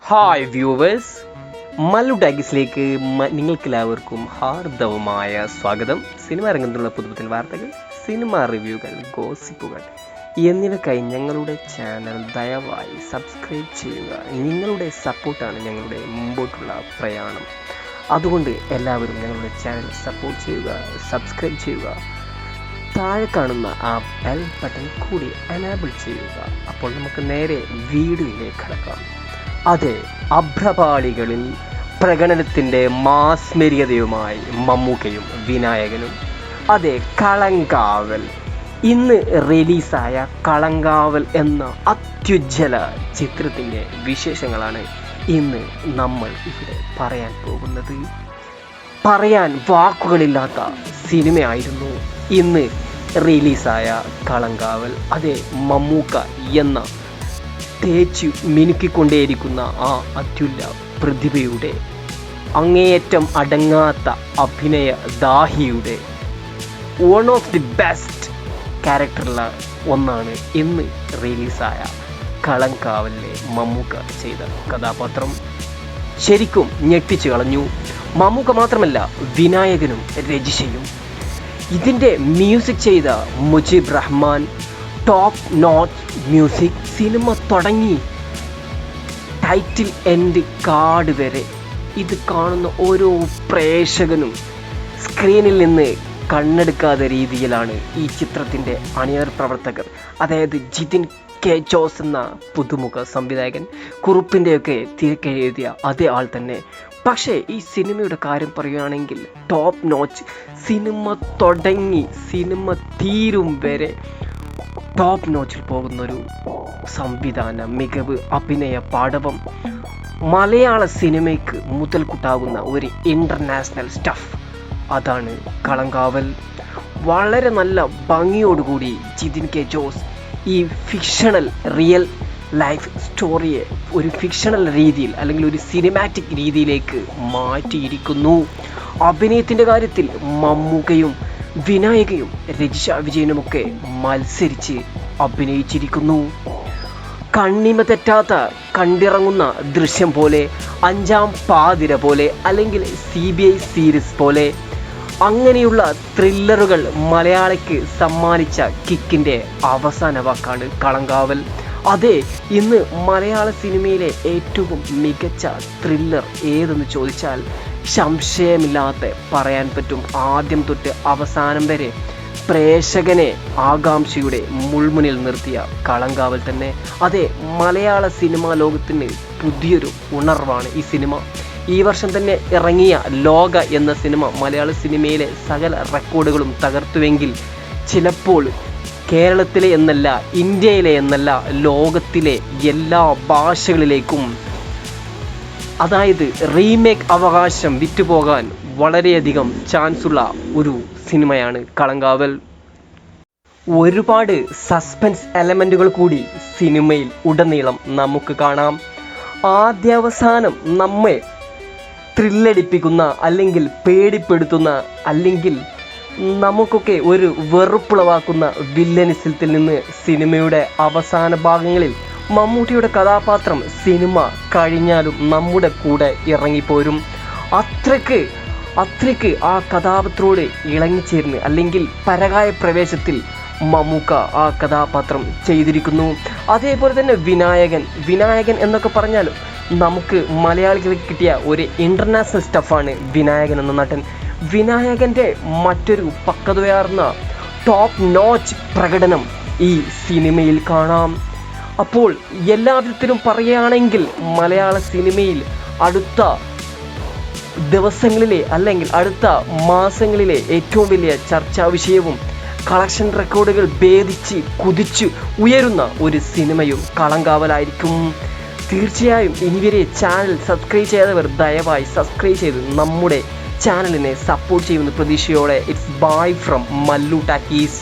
Hi viewers, Mallu ടാഗീസിലേക്ക് നിങ്ങൾക്കെല്ലാവർക്കും ഹാർദവമായ സ്വാഗതം. Cinema രംഗത്തുള്ള പുതുപുത്തൻ വാർത്തകൾ, സിനിമ റിവ്യൂകൾ, ഗോസിപ്പുകൾ എന്നിവയ്ക്കായി ഞങ്ങളുടെ ചാനൽ ദയവായി സബ്സ്ക്രൈബ് ചെയ്യുക. നിങ്ങളുടെ സപ്പോർട്ടാണ് ഞങ്ങളുടെ മുമ്പോട്ടുള്ള പ്രയാണം. അതുകൊണ്ട് എല്ലാവരും ഞങ്ങളുടെ ചാനൽ സപ്പോർട്ട് ചെയ്യുക, സബ്സ്ക്രൈബ് ചെയ്യുക. താഴെ കാണുന്ന ആ ബെൽ ബട്ടൺ കൂടി എനേബിൾ ചെയ്യുക. അപ്പോൾ നമുക്ക് നേരെ വീഡിയോയിലേക്ക് കടക്കാം. അതെ, അഭ്രപാളികളിൽ പ്രകടനത്തിൻ്റെ മാസ്മരികതയുമായി മമ്മൂക്കയും വിനായകനും. അതെ, കളങ്കാവൽ. ഇന്ന് റിലീസായ കളങ്കാവൽ എന്ന അത്യുജ്വല ചിത്രത്തിൻ്റെ വിശേഷങ്ങളാണ് ഇന്ന് നമ്മൾ ഇവിടെ പറയാൻ പോകുന്നത്. പറയാൻ വാക്കുകളില്ലാത്ത സിനിമയായിരുന്നു ഇന്ന് റിലീസായ കളങ്കാവൽ. അതെ, മമ്മൂക്ക എന്ന തേച്ചു മിനുക്കിക്കൊണ്ടേയിരിക്കുന്ന ആ അത്യുല്ല പ്രതിഭയുടെ അങ്ങേയറ്റം അടങ്ങാത്ത അഭിനയ ദാഹിയുടെ വൺ ഓഫ് ദി ബെസ്റ്റ് ക്യാരക്ടറുള്ള ഒന്നാണ് ഇന്ന് റിലീസായ കളങ്കാവലിലെ മമ്മൂക്ക ചെയ്ത കഥാപാത്രം. ശരിക്കും ഞെട്ടിച്ചു കളഞ്ഞു. മമ്മൂക്ക മാത്രമല്ല, വിനായകനും രജിഷയും. ഇതിൻ്റെ മ്യൂസിക് ചെയ്ത Mujeeb Rahman. Top notch music. Cinema തുടങ്ങി ടൈറ്റിൽ എൻഡ് കാർഡ് വരെ ഇത് കാണുന്ന ഓരോ പ്രേക്ഷകനും സ്ക്രീനിൽ നിന്ന് കണ്ണെടുക്കാത്ത രീതിയിലാണ് ഈ ചിത്രത്തിൻ്റെ അണിയർ പ്രവർത്തകർ, അതായത് ജിതിൻ കെ ജോസ് എന്ന പുതുമുഖ സംവിധായകൻ, കുറുപ്പിൻ്റെയൊക്കെ തിരക്കെഴുതിയ അതേ ആൾ തന്നെ. പക്ഷേ ഈ സിനിമയുടെ കാര്യം പറയുകയാണെങ്കിൽ ടോപ്പ് നോച്ച്. സിനിമ തുടങ്ങി സിനിമ തീരും വരെ ടോപ്പ് നോച്ചിൽ പോകുന്നൊരു സംവിധാന മികവ്, അഭിനയ പാടവം. മലയാള സിനിമയ്ക്ക് മുതൽക്കൂട്ടാകുന്ന ഒരു ഇൻ്റർനാഷണൽ സ്റ്റഫ്. അതാണ് കളങ്കാവൽ. വളരെ നല്ല ഭംഗിയോടുകൂടി ജിതിൻ കെ ജോസ് ഈ ഫിക്ഷണൽ റിയൽ ലൈഫ് സ്റ്റോറിയെ ഒരു ഫിക്ഷണൽ രീതിയിൽ അല്ലെങ്കിൽ ഒരു സിനിമാറ്റിക് രീതിയിലേക്ക് മാറ്റിയിരിക്കുന്നു. അഭിനയത്തിൻ്റെ കാര്യത്തിൽ മമ്മൂക്കയും വിനായകയും രജിഷ വിജയനുമൊക്കെ മത്സരിച്ച് അഭിനയിച്ചിരിക്കുന്നു. കണ്ണിമ തെറ്റാത്ത കണ്ടിറങ്ങുന്ന ദൃശ്യം പോലെ, അഞ്ചാം പാതിര പോലെ, അല്ലെങ്കിൽ CBI സീരീസ് പോലെ അങ്ങനെയുള്ള ത്രില്ലറുകൾ മലയാളിക്ക് സമ്മാനിച്ച കിക്കിൻ്റെ അവസാന വാക്കാണ് കളങ്കാവൽ. അതെ, ഇന്ന് മലയാള സിനിമയിലെ ഏറ്റവും മികച്ച ത്രില്ലർ ഏതെന്ന് ചോദിച്ചാൽ സംശയമില്ലാതെ പറയാൻ പറ്റും. ആദ്യം തൊട്ട് അവസാനം വരെ പ്രേക്ഷകനെ ആകാംക്ഷയുടെ മുൾമുനിൽ നിർത്തിയ കളങ്കാവൽ തന്നെ. അതെ, മലയാള സിനിമാ ലോകത്തിന് പുതിയൊരു ഉണർവാണ് ഈ സിനിമ. ഈ വർഷം തന്നെ ഇറങ്ങിയ ലോക എന്ന സിനിമ മലയാള സിനിമയിലെ സകല റെക്കോർഡുകളും തകർത്തുവെങ്കിൽ ചിലപ്പോൾ കേരളത്തിലെ എന്നല്ല, ഇന്ത്യയിലെ എന്നല്ല, ലോകത്തിലെ എല്ലാ ഭാഷകളിലേക്കും, അതായത് റീമേക്ക് അവകാശം വിറ്റുപോകാൻ വളരെയധികം ചാൻസുള്ള ഒരു സിനിമയാണ് കളങ്കാവൽ. ഒരുപാട് സസ്പെൻസ് എലമെൻറ്റുകൾ കൂടി സിനിമയിൽ ഉടനീളം നമുക്ക് കാണാം. ആദ്യാവസാനം നമ്മെ ത്രില്ലടിപ്പിക്കുന്ന, അല്ലെങ്കിൽ പേടിപ്പെടുത്തുന്ന, അല്ലെങ്കിൽ നമുക്കൊക്കെ ഒരു വെറുപ്പുളവാക്കുന്ന വില്ലനിസത്തിൽ നിന്ന് സിനിമയുടെ അവസാന ഭാഗങ്ങളിൽ മമ്മൂട്ടിയുടെ കഥാപാത്രം സിനിമ കഴിഞ്ഞാലും നമ്മുടെ കൂടെ ഇറങ്ങിപ്പോരും. അത്രയ്ക്ക് ആ കഥാപാത്രത്തോട് ഇണങ്ങിച്ചേർന്ന്, അല്ലെങ്കിൽ പരകായ പ്രവേശത്തിൽ മമ്മൂക്ക ആ കഥാപാത്രം ചെയ്തിരിക്കുന്നു. അതേപോലെ തന്നെ വിനായകൻ എന്നൊക്കെ പറഞ്ഞാൽ നമുക്ക് മലയാളികൾക്ക് കിട്ടിയ ഒരു ഇൻ്റർനാഷണൽ സ്റ്റഫാണ് വിനായകൻ എന്ന നടൻ. വിനായകൻ്റെ മറ്റൊരു പക്വതയാർന്ന ടോപ്പ് നോച്ച് പ്രകടനം ഈ സിനിമയിൽ കാണാം. അപ്പോൾ എല്ലാ വിധത്തിലും പറയുകയാണെങ്കിൽ മലയാള സിനിമയിൽ അടുത്ത ദിവസങ്ങളിലെ അല്ലെങ്കിൽ അടുത്ത മാസങ്ങളിലെ ഏറ്റവും വലിയ ചർച്ചാ വിഷയവും കളക്ഷൻ റെക്കോർഡുകൾ ഭേദിച്ച് കുതിച്ച് ഉയരുന്ന ഒരു സിനിമയും കളങ്കാവലായിരിക്കും. തീർച്ചയായും ഇനിവരെ ചാനൽ സബ്സ്ക്രൈബ് ചെയ്യാത്തവർ ദയവായി സബ്സ്ക്രൈബ് ചെയ്ത് നമ്മുടെ ചാനലിനെ സപ്പോർട്ട് ചെയ്യുന്ന പ്രതീക്ഷയോടെ it's bye from Mallu talkies.